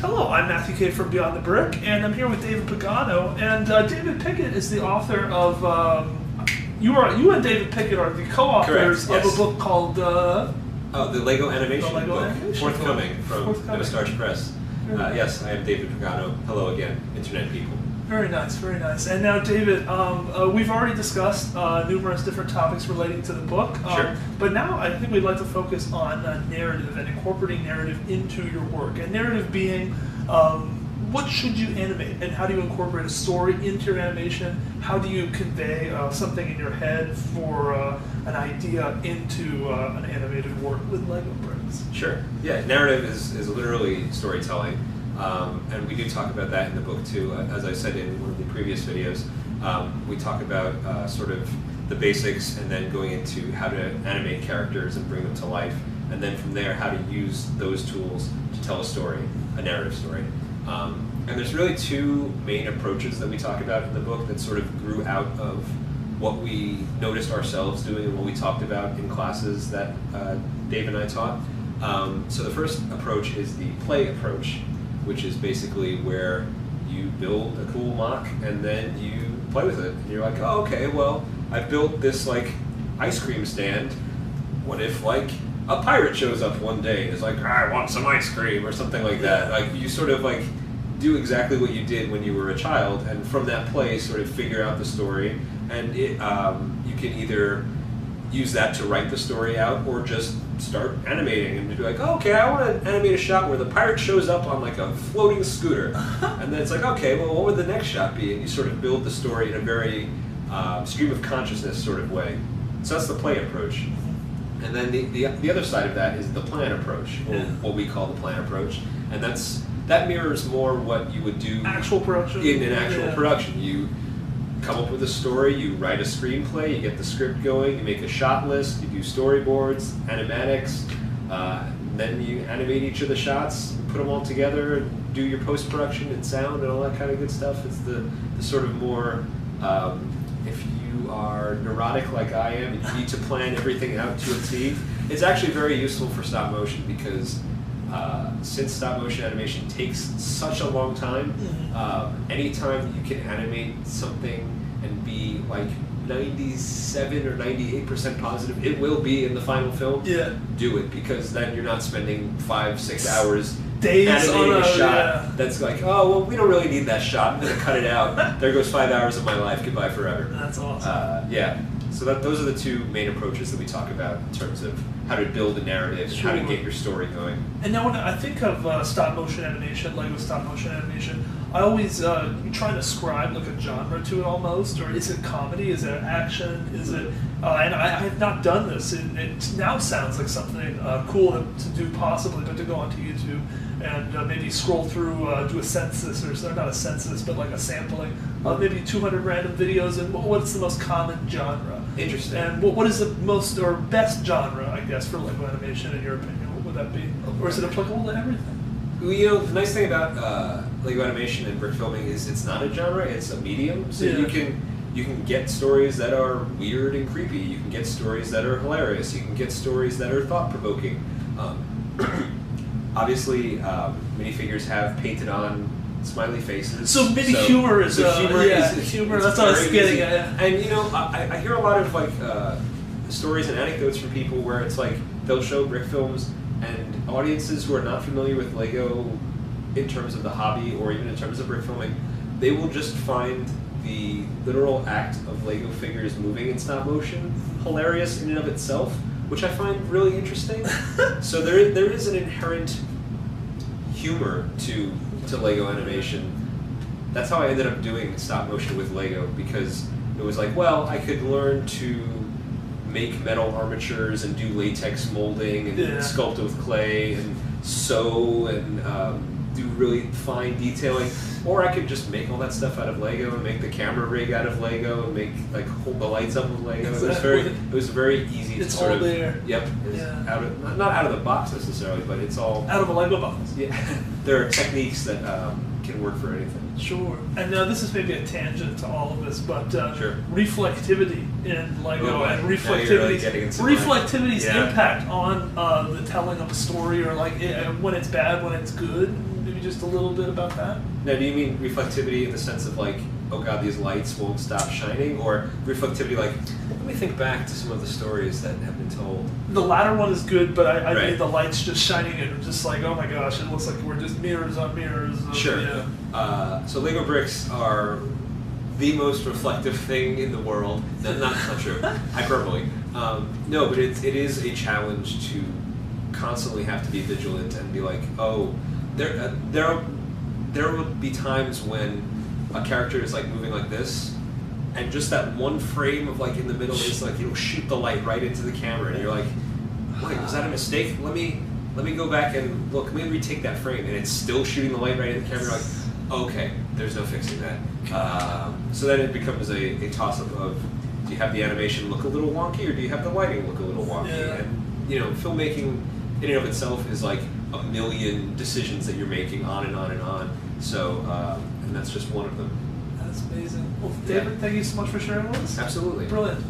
Hello, I'm Matthew Kay from Beyond the Brick, and I'm here with David Pagano. And David Pickett is the author of. You and David Pickett are the co-authors Correct, of yes. a book called. The Lego animation The Lego book, animation forthcoming book. from Forthcoming. Starch Press. Yes, I am David Pagano. Hello again, Internet people. Very nice, very nice. And now, David, we've already discussed numerous different topics relating to the book. Sure. But now I think we'd like to focus on narrative and incorporating narrative into your work. And narrative being, what should you animate? And how do you incorporate a story into your animation? How do you convey something in your head for an idea into an animated work with Lego bricks? Sure. Yeah, narrative is literally storytelling. And we do talk about that in the book too. As I said in one of the previous videos, we talk about sort of the basics and then going into how to animate characters and bring them to life. And then from there, how to use those tools to tell a story, a narrative story. And there's really two main approaches that we talk about in the book that sort of grew out of what we noticed ourselves doing and what we talked about in classes that Dave and I taught. So the first approach is the play approach, which is basically where you build a cool mock and then you play with it. And you're like, oh, okay, well, I built this like ice cream stand. What if like a pirate shows up one day and is like, I want some ice cream or something like that. Like you sort of like do exactly what you did when you were a child, and from that play sort of figure out the story. And it, you can either use that to write the story out or just start animating and be like, oh, okay, I want to animate a shot where the pirate shows up on like a floating scooter. And then it's like, okay, well, what would the next shot be? And you sort of build the story in a very stream of consciousness sort of way. So that's the play approach. And then the other side of that is the plan approach, or what we call the plan approach. And that mirrors more what you would do Actual production? in an actual production. You come up with a story, you write a screenplay, you get the script going, you make a shot list, you do storyboards, animatics, then you animate each of the shots, put them all together, and do your post-production and sound and all that kind of good stuff. It's the sort of more, if you are neurotic like I am, and you need to plan everything out to a T, it's actually very useful for stop motion because since stop motion animation takes such a long time, anytime you can animate something and be like 97 or 98% positive it will be in the final film, do it, because then you're not spending 5-6 hours days animating on a shot that's like, oh, well, we don't really need that shot, I'm going to cut it out. There goes 5 hours of my life, goodbye forever. That's awesome. So those are the two main approaches that we talk about in terms of how to build a narrative, and how to get your story going. And now when I think of stop motion animation, Lego stop motion animation, I always try to ascribe like a genre to it almost, or is it comedy, is it action, is it, and I have not done this, and it now sounds like something cool to do possibly, but to go onto YouTube and maybe scroll through, do a census, or not a census, but like a sampling of maybe 200 random videos, and what's the most common genre? Interesting. And what is the most or best genre, I guess, for Lego animation in your opinion? What would that be? Or is it applicable to everything? Well, you know, the nice thing about Lego animation and brick filming is it's not a genre; it's a medium. So you can get stories that are weird and creepy. You can get stories that are hilarious. You can get stories that are thought provoking. Obviously, minifigures have painted on smiley faces. So maybe humor is humor. Humor. That's what I was getting at. And you know, I hear a lot of like stories and anecdotes from people where it's like they'll show brick films, and audiences who are not familiar with Lego in terms of the hobby or even in terms of brick filming, they will just find the literal act of Lego figures moving in stop motion hilarious in and of itself, which I find really interesting. So there is an inherent humor to Lego animation. That's how I ended up doing stop motion with Lego, because it was like, well, I could learn to make metal armatures and do latex molding and sculpt with clay and sew and do really fine detailing, or I could just make all that stuff out of Lego and make the camera rig out of Lego and make like hold the lights up with Lego. It was very easy. It's to sort all of, there. Yep. It's out of, not out of the box necessarily, but it's all out of a Lego box. Yeah. There are techniques that can work for anything. Sure. And this is maybe a tangent to all of this, but Sure. reflectivity in Lego Oh, and now you're really getting into my- reflectivity's Yeah. impact on the telling of a story, or like when it's bad, when it's good. Maybe just a little bit about that. Now, do you mean reflectivity in the sense of like, oh god, these lights won't stop shining, or reflectivity like, let me think back to some of the stories that have been told? The latter one is good, but I Right. mean the lights just shining and just like, oh my gosh, it looks like we're just mirrors on mirrors. Sure. Yeah. So Lego bricks are the most reflective thing in the world. No, not true. Hyperbole. No, but it is a challenge to constantly have to be vigilant and be like, oh, there will be times when a character is like moving like this, and just that one frame of like in the middle is like it'll shoot the light right into the camera, and you're like, wait, was that a mistake? Let me go back and look. Let me retake that frame, and it's still shooting the light right into the camera. You're like, okay, there's no fixing that. So then it becomes a toss-up of, do you have the animation look a little wonky, or do you have the lighting look a little wonky? Yeah. And filmmaking in and of itself is like a million decisions that you're making on and on and on. So, and that's just one of them. That's amazing. Well, David, thank you so much for sharing with us. Absolutely. Brilliant.